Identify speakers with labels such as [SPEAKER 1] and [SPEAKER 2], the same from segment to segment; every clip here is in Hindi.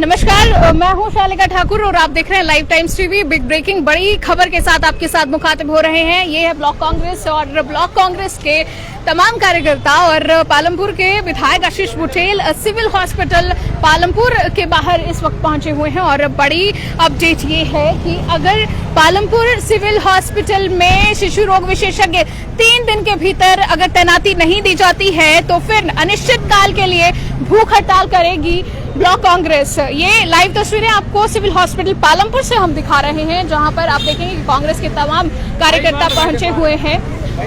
[SPEAKER 1] नमस्कार, मैं हूं शालिका ठाकुर और आप देख रहे हैं live Times TV. Big breaking बड़ी खबर के साथ आपके साथ मुखातिब हो रहे हैं। ये है ब्लॉक कांग्रेस और ब्लॉक कांग्रेस के तमाम कार्यकर्ता और पालमपुर के विधायक आशीष बुटेल सिविल हॉस्पिटल पालमपुर के बाहर इस वक्त पहुंचे हुए हैं। और बड़ी अपडेट ये है कि अगर पालमपुर सिविल हॉस्पिटल में शिशु रोग विशेषज्ञ 3 दिन के भीतर अगर तैनाती नहीं दी जाती है तो फिर अनिश्चित काल के लिए भूख हड़ताल करेगी ब्लॉक कांग्रेस। ये लाइव तस्वीरें आपको सिविल हॉस्पिटल पालमपुर से हम दिखा रहे हैं, जहां पर आप देखेंगे कि कांग्रेस के तमाम कार्यकर्ता पहुंचे हुए हैं।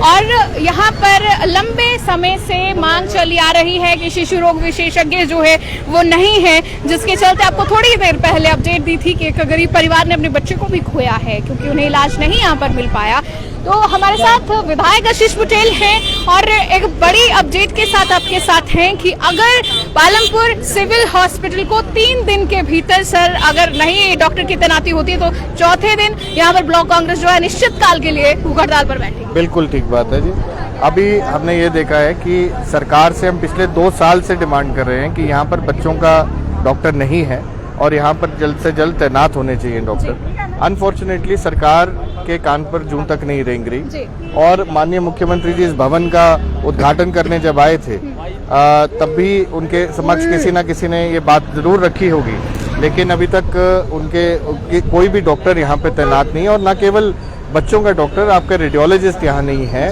[SPEAKER 1] और यहाँ पर लंबे समय से मांग चली आ रही है कि शिशु रोग विशेषज्ञ जो है वो नहीं है, जिसके चलते आपको थोड़ी देर पहले अपडेट दी थी कि एक गरीब परिवार ने अपने बच्चे को भी खोया है क्योंकि उन्हें इलाज नहीं यहाँ पर मिल पाया। तो हमारे साथ विधायक आशीष बुटेल हैं और एक बड़ी अपडेट के साथ आपके साथ हैं कि अगर पालमपुर सिविल हॉस्पिटल को 3 दिन के भीतर सर अगर नहीं डॉक्टर की तैनाती होती है तो चौथे दिन यहाँ पर ब्लॉक कांग्रेस जो है निश्चित काल के लिए भूख हड़ताल पर बैठेगी।
[SPEAKER 2] बिल्कुल ठीक बात है जी। अभी हमने ये देखा है कि सरकार से हम पिछले 2 साल से डिमांड कर रहे हैं कि यहाँ पर बच्चों का डॉक्टर नहीं है और यहाँ पर जल्द से जल्द तैनात होने चाहिए डॉक्टर। अनफॉर्चुनेटली सरकार के कान पर जूं तक नहीं रेंग रही। और माननीय मुख्यमंत्री जी इस भवन का उद्घाटन करने जब आए थे तब भी उनके समक्ष किसी न किसी ने ये बात जरूर रखी होगी, लेकिन अभी तक उनके कोई भी डॉक्टर यहाँ पे तैनात नहीं है। और न केवल बच्चों का डॉक्टर, आपके रेडियोलॉजिस्ट यहाँ नहीं है,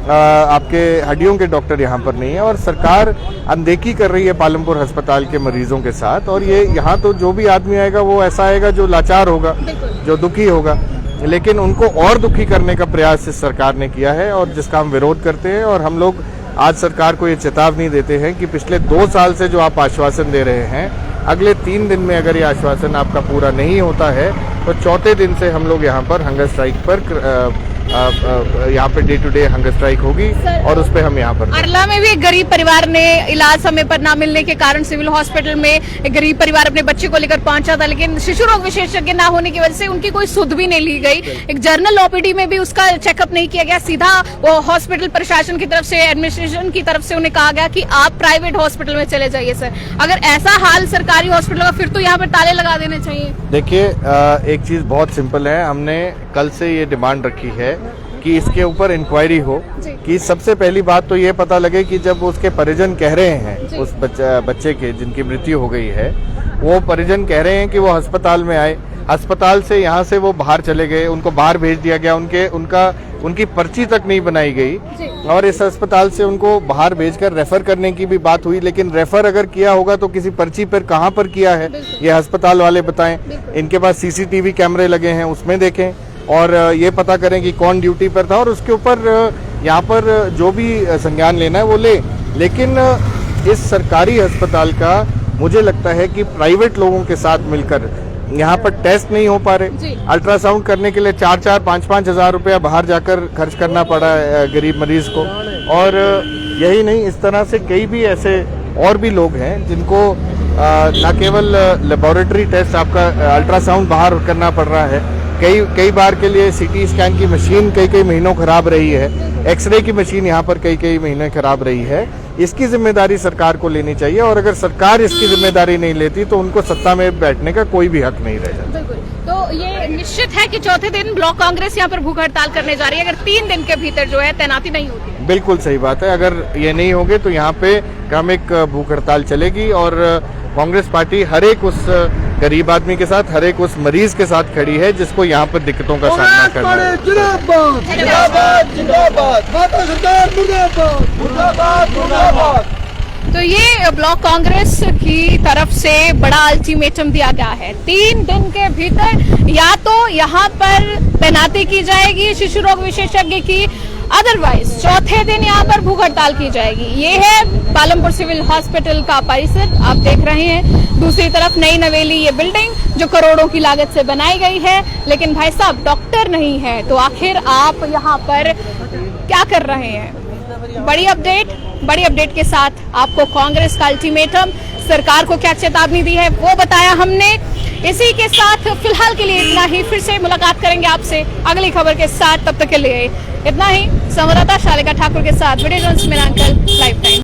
[SPEAKER 2] आपके हड्डियों के डॉक्टर यहाँ पर नहीं है। और सरकार अनदेखी कर रही है पालमपुर अस्पताल के मरीजों के साथ। और ये यहाँ तो जो भी आदमी आएगा वो ऐसा आएगा जो लाचार होगा, जो दुखी होगा, लेकिन उनको और दुखी करने का प्रयास इस सरकार ने किया है और जिसका हम विरोध करते हैं। और हम लोग आज सरकार को ये चेतावनी देते हैं कि पिछले 2 साल से जो आप आश्वासन दे रहे हैं, अगले 3 दिन में अगर ये आश्वासन आपका पूरा नहीं होता है तो चौथे दिन से हम लोग यहाँ पर हंगर स्ट्राइक पर यहाँ पे day to day hunger strike होगी और उस पे हम यहाँ पर।
[SPEAKER 1] अरला में भी एक गरीब परिवार ने इलाज समय पर ना मिलने के कारण सिविल हॉस्पिटल में एक गरीब परिवार अपने बच्चे को लेकर पहुंचा था, लेकिन शिशु रोग विशेषज्ञ ना होने की वजह से उनकी कोई सुध भी नहीं ली गई। एक जर्नल ओपीडी में भी उसका चेकअप नहीं किया गया। सीधा वो हॉस्पिटल प्रशासन की तरफ से, एडमिनिस्ट्रेशन की तरफ से उन्हें कहा गया कि आप प्राइवेट हॉस्पिटल में चले जाइए। सर, अगर ऐसा हाल सरकारी हॉस्पिटल का फिर तो यहाँ पर ताले लगा देने चाहिए।
[SPEAKER 2] देखिए, एक चीज बहुत सिंपल है। हमने कल से ये डिमांड रखी है कि इसके ऊपर इंक्वायरी हो, कि सबसे पहली बात तो ये पता लगे कि जब उसके परिजन कह रहे हैं उस बच्चे के जिनकी मृत्यु हो गई है, वो परिजन कह रहे हैं कि वो अस्पताल में आए, अस्पताल से यहाँ से वो बाहर चले गए, उनको बाहर भेज दिया गया, उनकी पर्ची तक नहीं बनाई गई और इस अस्पताल से उनको बाहर भेजकर रेफर करने की भी बात हुई। लेकिन रेफर अगर किया होगा तो किसी पर्ची पर कहाँ पर किया है ये अस्पताल वाले बताएं। इनके पास सीसीटीवी कैमरे लगे हैं, उसमें देखें और ये पता करें कि कौन ड्यूटी पर था और उसके ऊपर यहाँ पर जो भी संज्ञान लेना है वो ले। लेकिन इस सरकारी अस्पताल का मुझे लगता है कि प्राइवेट लोगों के साथ मिलकर यहाँ पर टेस्ट नहीं हो पा रहे। अल्ट्रासाउंड करने के लिए 4-4, 5-5 हजार रुपया बाहर जाकर खर्च करना पड़ा गरीब मरीज को। और यही नहीं, इस तरह से कई भी ऐसे और भी लोग हैं जिनको न केवल लेबोरेटरी टेस्ट, आपका अल्ट्रासाउंड बाहर करना पड़ रहा है, कई बार के लिए सीटी स्कैन की मशीन कई महीनों खराब रही है, एक्सरे की मशीन यहाँ पर कई महीने खराब रही है। इसकी जिम्मेदारी सरकार को लेनी चाहिए और अगर सरकार इसकी जिम्मेदारी नहीं लेती तो उनको सत्ता में बैठने का कोई भी हक नहीं रह जाता।
[SPEAKER 1] तो ये निश्चित है कि चौथे दिन ब्लॉक कांग्रेस यहाँ पर भूख हड़ताल करने जा रही है अगर 3 दिन के भीतर जो है तैनाती नहीं होती।
[SPEAKER 2] बिल्कुल सही बात है। अगर ये नहीं होगे तो यहाँ पे क्रमिक भूख हड़ताल चलेगी और कांग्रेस पार्टी हर एक उस गरीब आदमी के साथ, हर एक उस मरीज के साथ खड़ी है जिसको यहाँ पर दिक्कतों का सामना करना है।
[SPEAKER 1] तो ये ब्लॉक कांग्रेस की तरफ से बड़ा अल्टीमेटम दिया गया है। 3 दिन के भीतर या तो यहाँ पर तैनाती की जाएगी शिशु रोग विशेषज्ञ की, अदरवाइज चौथे दिन यहाँ पर भूख हड़ताल की जाएगी। ये है पालमपुर सिविल हॉस्पिटल का परिसर आप देख रहे हैं। दूसरी तरफ नई नवेली ये बिल्डिंग जो करोड़ों की लागत से बनाई गई है, लेकिन भाई साहब डॉक्टर नहीं है तो आखिर आप यहाँ पर क्या कर रहे हैं? बड़ी अपडेट के साथ आपको कांग्रेस का अल्टीमेटम, सरकार को क्या चेतावनी दी है वो बताया हमने। इसी के साथ फिलहाल के लिए इतना ही। फिर से मुलाकात करेंगे आपसे अगली खबर के साथ, तब तक के लिए इतना ही। संवाददाता शालिका ठाकुर के साथ वीडियो जर्नलिस्ट मीनांकल, लाइव टाइम।